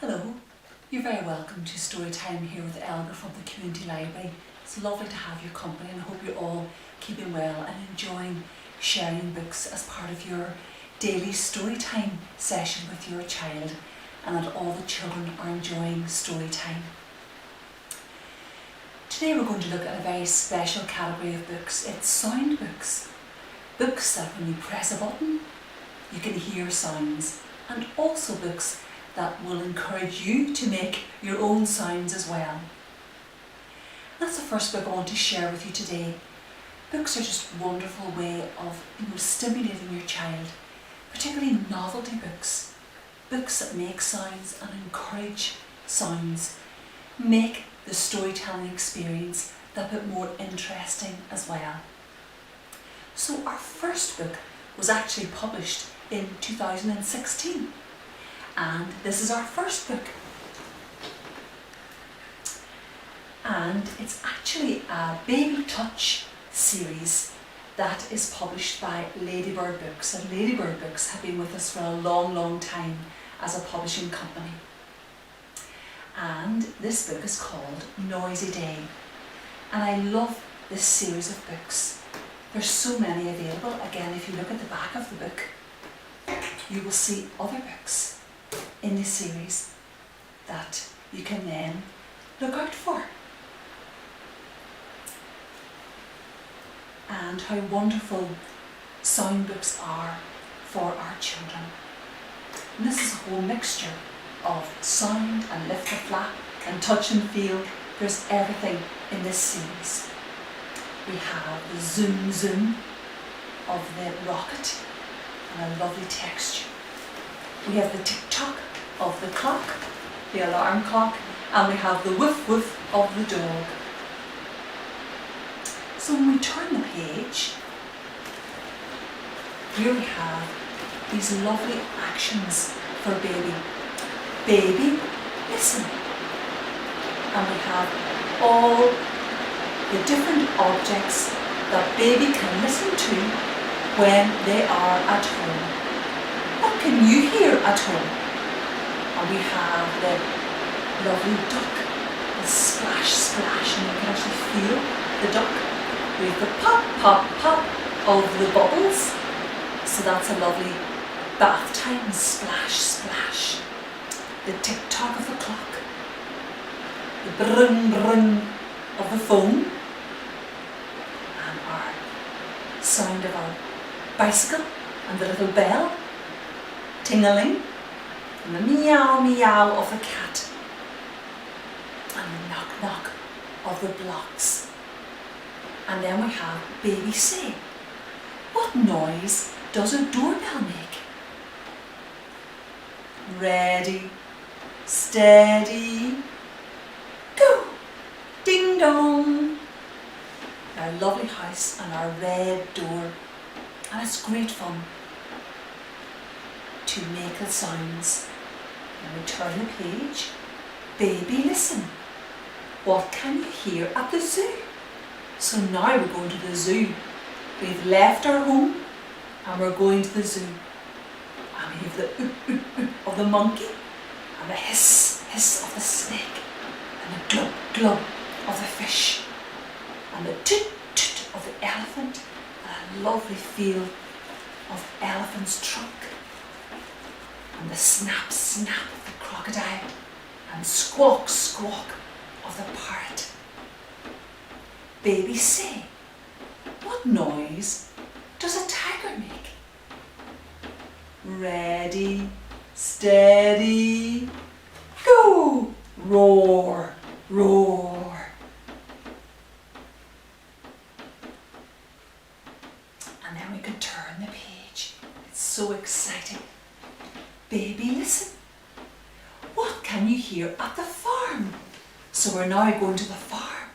Hello, you're very welcome to Storytime here with Elga from the Community Library. It's lovely to have your company and I hope you're all keeping well and enjoying sharing books as part of your daily storytime session with your child, and that all the children are enjoying storytime. Today we're going to look at a very special category of books. It's sound books. Books that when you press a button you can hear sounds, and also books that will encourage you to make your own sounds as well. That's the first book I want to share with you today. Books are just a wonderful way of stimulating your child, particularly novelty books. Books that make sounds and encourage sounds, make the storytelling experience that bit more interesting as well. So our first book was actually published in 2016. And this is our first book. And it's actually a Baby Touch series that is published by Ladybird Books. And Ladybird Books have been with us for a long, long time as a publishing company. And this book is called Noisy Day. And I love this series of books. There's so many available. Again, if you look at the back of the book, you will see other books in this series that you can then look out for. And how wonderful sound books are for our children. And this is a whole mixture of sound and lift and flap and touch and feel. There's everything in this series. We have the zoom zoom of the rocket and a lovely texture. We have the tick-tock of the clock, the alarm clock, and we have the woof-woof of the dog. So when we turn the page, here we have these lovely actions for baby. Baby, listen. And we have all the different objects that baby can listen to when they are at home. What can you hear at home? And we have the lovely duck, the splash splash, and you can actually feel the duck. We have the pop pop pop of the bubbles, so that's a lovely bath time, splash splash. The tick tock of the clock, the brum brum of the phone, and our sound of our bicycle and the little bell, ting-a-ling, and the meow meow of the cat, and the knock knock of the blocks. And then we have baby say. What noise does a doorbell make? Ready, steady, go! Ding dong! Our lovely house and our red door. And it's great fun to make the sounds. And we turn the page. Baby, listen. What can you hear at the zoo? So now we're going to the zoo. We've left our home and we're going to the zoo. And we have the of the monkey, and the hiss of the snake, and the glub glub of the fish, and the toot toot of the elephant, and a lovely feel of elephant's trunk, and the snap snap of the crocodile, and squawk squawk of the parrot. Baby say, what noise does a tiger make? Ready, steady, go! Roar, roar. And then we could turn the page. It's so exciting. Baby, listen. What can you hear at the farm? So we're now going to the farm.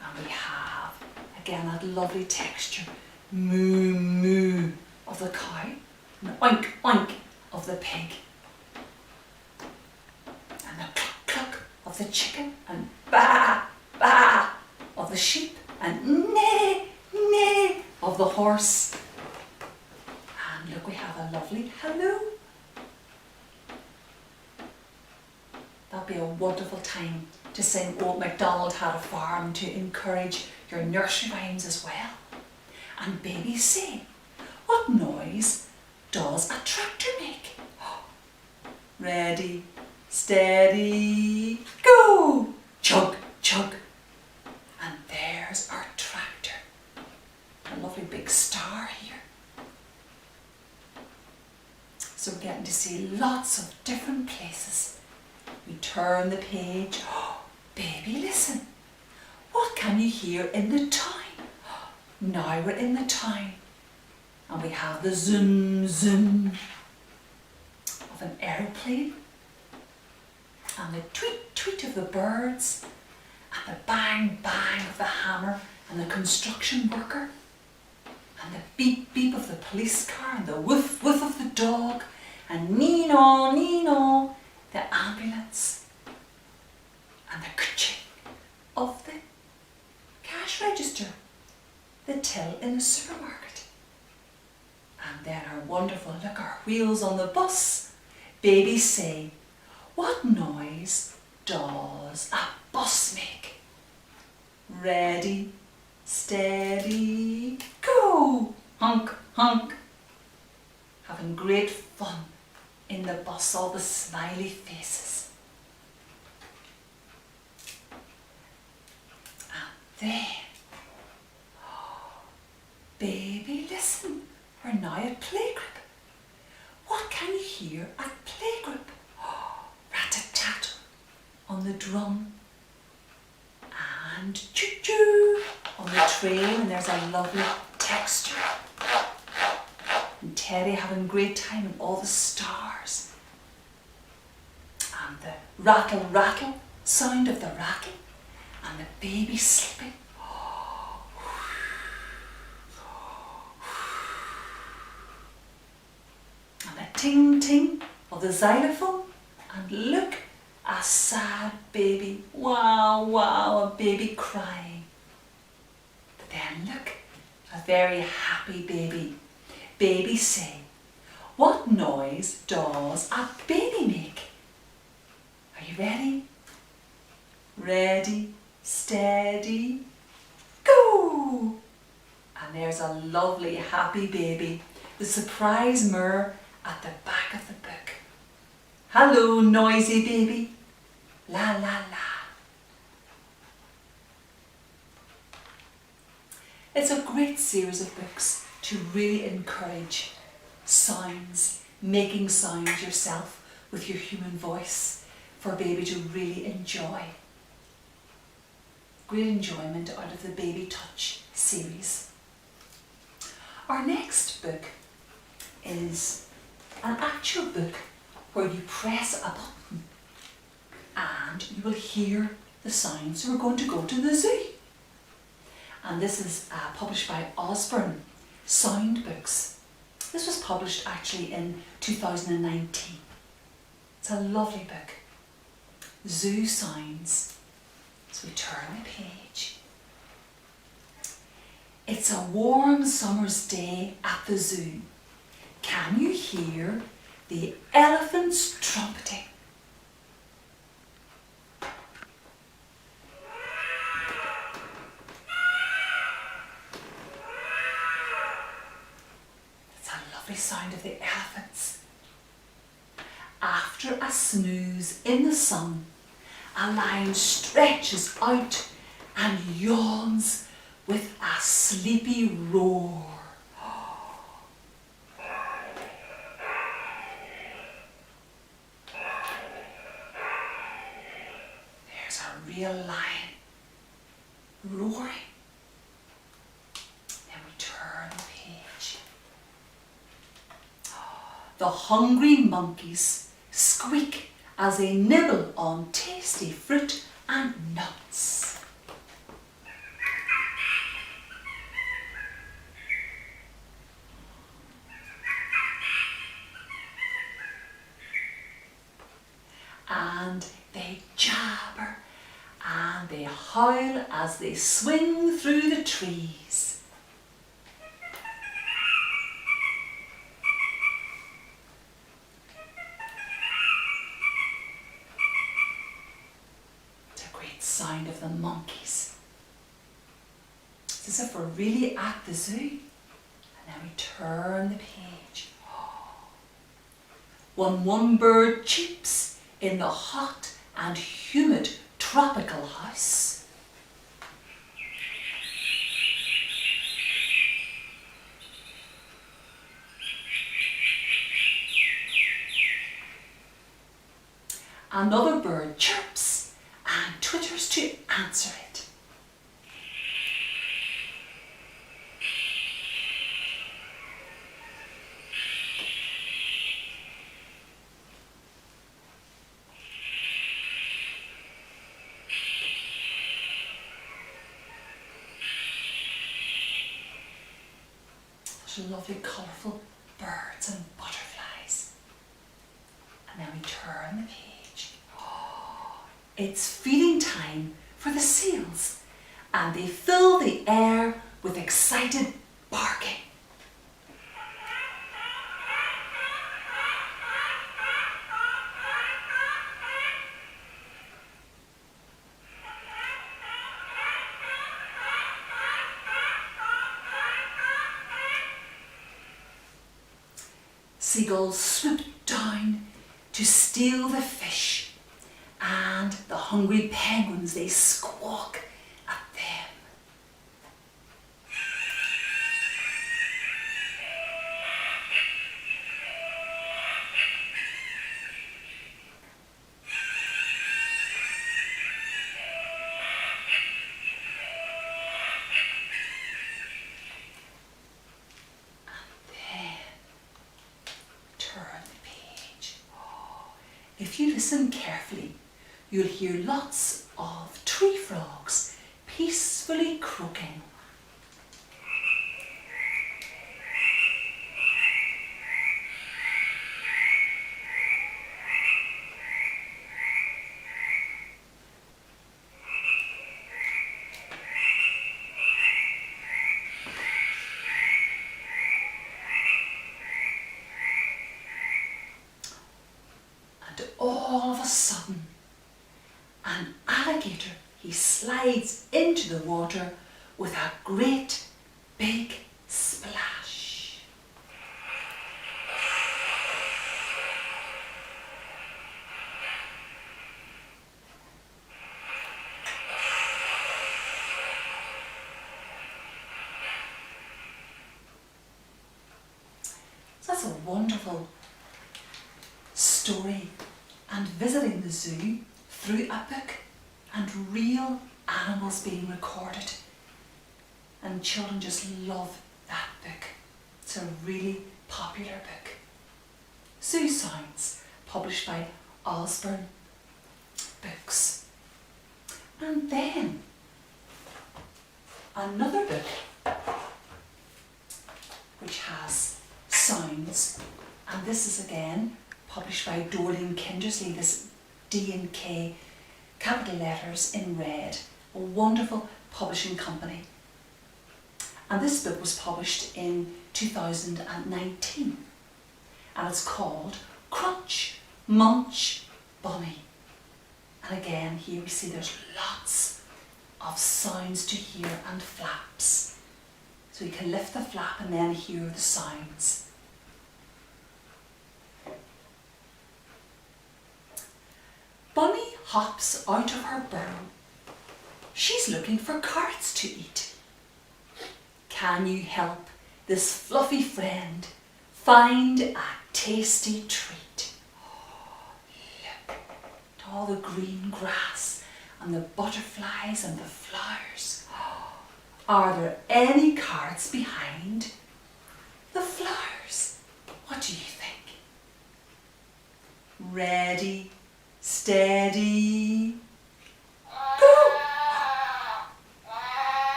And we have, again, that lovely texture. Moo, moo of the cow. And oink, oink of the pig. And the cluck, cluck of the chicken. And ba, ba of the sheep. And neigh, neigh of the horse. And look, we have a lovely hello. be a wonderful time to sing Old MacDonald Had a Farm to encourage your nursery rhymes as well. And babies say, what noise does a tractor make? Ready, steady, go! Chug, chug. And there's our tractor. A lovely big star here. So we're getting to see lots of different places. We turn the page. Baby, listen. What can you hear in the town? Now we're in the town. And we have the zoom, zoom of an aeroplane. And the tweet, tweet of the birds. And the bang, bang of the hammer and the construction worker. And the beep, beep of the police car and the woof, woof of the dog. And nee-naw, nee-naw, the ambulance. And the ka-ching of the cash register. The till in the supermarket. And then our wonderful, look, our wheels on the bus. Babies say, what noise does a bus make? Ready, steady, go! Honk, honk. Having great fun in the bus, all the smiley faces. And then, baby, listen, we're now at playgroup. What can you hear at playgroup? Rat-a-tat on the drum. And choo-choo on the train, and there's a lovely texture. And Teddy having a great time and all the stars. And the rattle, rattle sound of the rattle. And the baby sleeping. And the ting, ting of the xylophone. And look, a sad baby. Wow, wow, a baby crying. But then look, a very happy baby. Babies say, what noise does a baby make? Are you ready? Ready, steady, go! And there's a lovely happy baby. The surprise mirror at the back of the book. Hello, noisy baby. La, la, la. It's a great series of books to really encourage sounds, making sounds yourself with your human voice for baby to really enjoy. Great enjoyment out of the Baby Touch series. Our next book is an actual book where you press a button and you will hear the sounds. So we're going to go to the zoo. And this is published by Usborne Sound Books. This was published actually in 2019. It's a lovely book. Zoo sounds. So we turn the page. It's a warm summer's day at the zoo. Can you hear the elephants trumpeting? It's a lovely sound of the elephants. After a snooze in the sun, a lion stretches out and yawns with a sleepy roar. There's a real lion roaring. Then we turn the page. The hungry monkeys squeak as they nibble on tasty fruit and nuts. And they jabber and they howl as they swing through the trees. sound of the monkeys. It's as if we're really at the zoo. And then we turn the page. When one bird cheeps in the hot and humid tropical house, another bird chirps and twitters to answer it. Such lovely colourful birds and butterflies. And then we turn the page. It's feeding time for the seals, and they fill the air with excited barking. Seagulls swoop down to steal the fish, and the hungry penguins, they squawk at them. If you listen carefully, you'll hear lots of tree frogs peacefully croaking. All of a sudden, an alligator, he slides into the water with a great big splash. So that's a wonderful story, and visiting the zoo through a book and real animals being recorded. And children just love that book. It's a really popular book. Zoo Sounds, published by Usborne Books. And then another book which has sounds, and this is again published by Dorling Kindersley, this D and K, capital letters in red, a wonderful publishing company. And this book was published in 2019, and it's called Crunch, Munch, Bunny. And again, here we see there's lots of sounds to hear and flaps. So you can lift the flap and then hear the sounds. Bunny hops out of her burrow. She's looking for carrots to eat. Can you help this fluffy friend find a tasty treat? Oh, look at all the green grass and the butterflies and the flowers. Oh, are there any carrots behind the flowers? What do you think? Ready? Steady, go!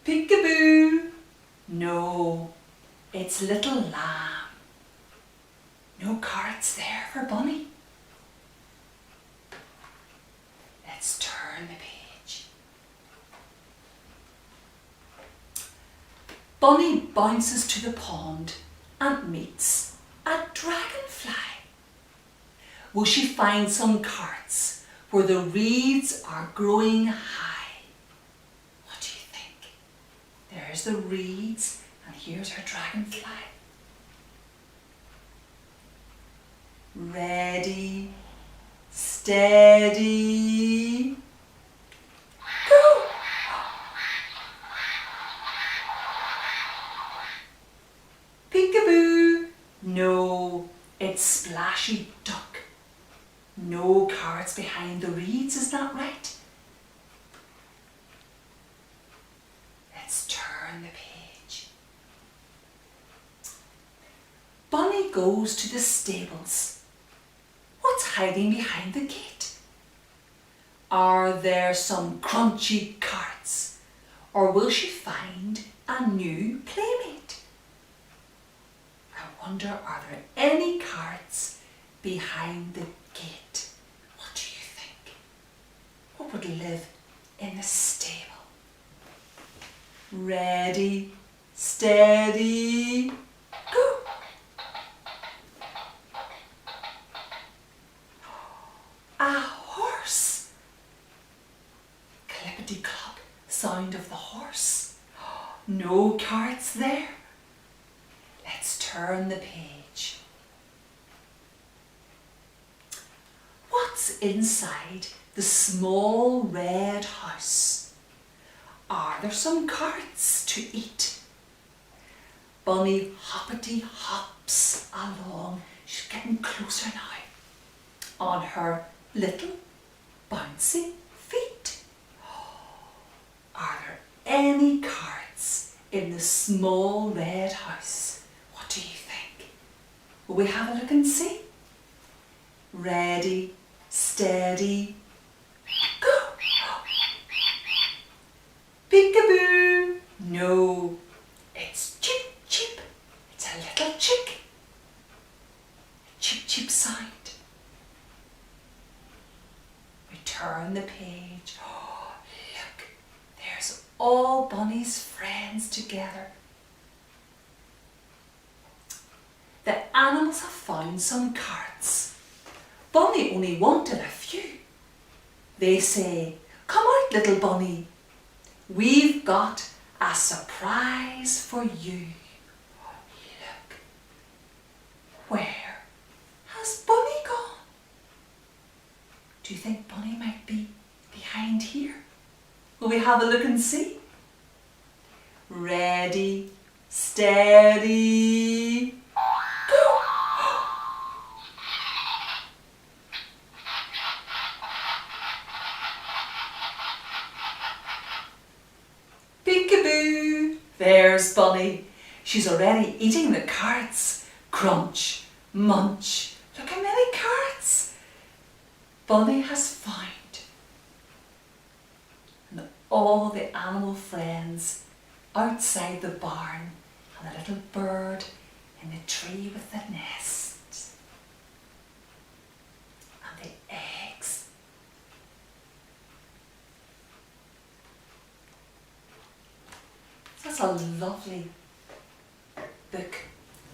Peekaboo! No, it's little lamb. No carrots there for Bunny. Let's turn the page. Bunny bounces to the pond and meets a dragonfly. Will she find some carrots where the reeds are growing high. What do you think? There's the reeds and here's our dragonfly. Ready, steady, go! Peekaboo! No, it's Splashy Duck. No carrots behind the reeds, is that right? Let's turn the page. Bunny goes to the stables. What's hiding behind the gate? Are there some crunchy carrots, or will she find a new playmate? I wonder, are there any carrots behind the gate? What do you think? What would live in the stable? Ready, steady, go! A horse! Clippity-clop, sound of the horse. No carrots there. Let's turn the page. What's inside the small red house? Are there some carrots to eat? Bunny hoppity hops along. She's getting closer now. On her little bouncy feet. Are there any carrots in the small red house? What do you think? Will we have a look and see? Ready, steady, go! Peekaboo! No, it's Chip Chip. It's a little chick. Chip Chip sound. We turn the page. Oh, look, there's all Bunny's friends together. The animals have found some carrots. Bunny only wanted a few. They say, "Come out, little Bunny. We've got a surprise for you." Look, where has Bunny gone? Do you think Bunny might be behind here? Will we have a look and see? Ready, steady, go! Peekaboo! There's Bunny. She's already eating the carrots. Crunch, munch. Look how many carrots Bunny has found. And all the animal friends outside the barn, and the little bird in the tree with the nest, and the eggs. That's a lovely book.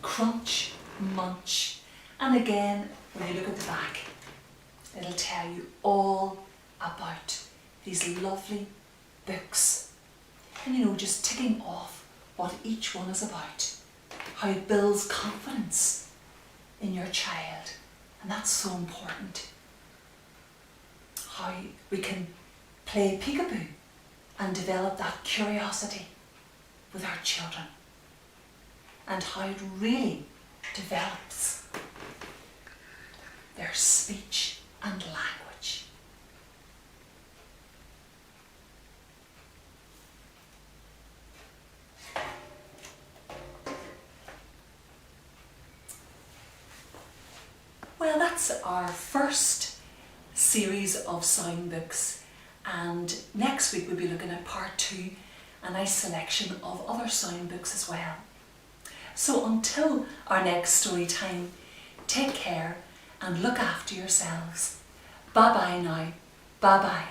Crunch, munch. And again, when you look at the back, it'll tell you all about these lovely books. And you know, just ticking off what each one is about. How it builds confidence in your child. And that's so important. How we can play peekaboo and develop that curiosity with our children. And how it really develops their speech and language. Well, that's our first series of sound books, and next week we'll be looking at part 2, a nice selection of other sound books as well. So until our next story time, take care and look after yourselves. Bye bye now. Bye bye.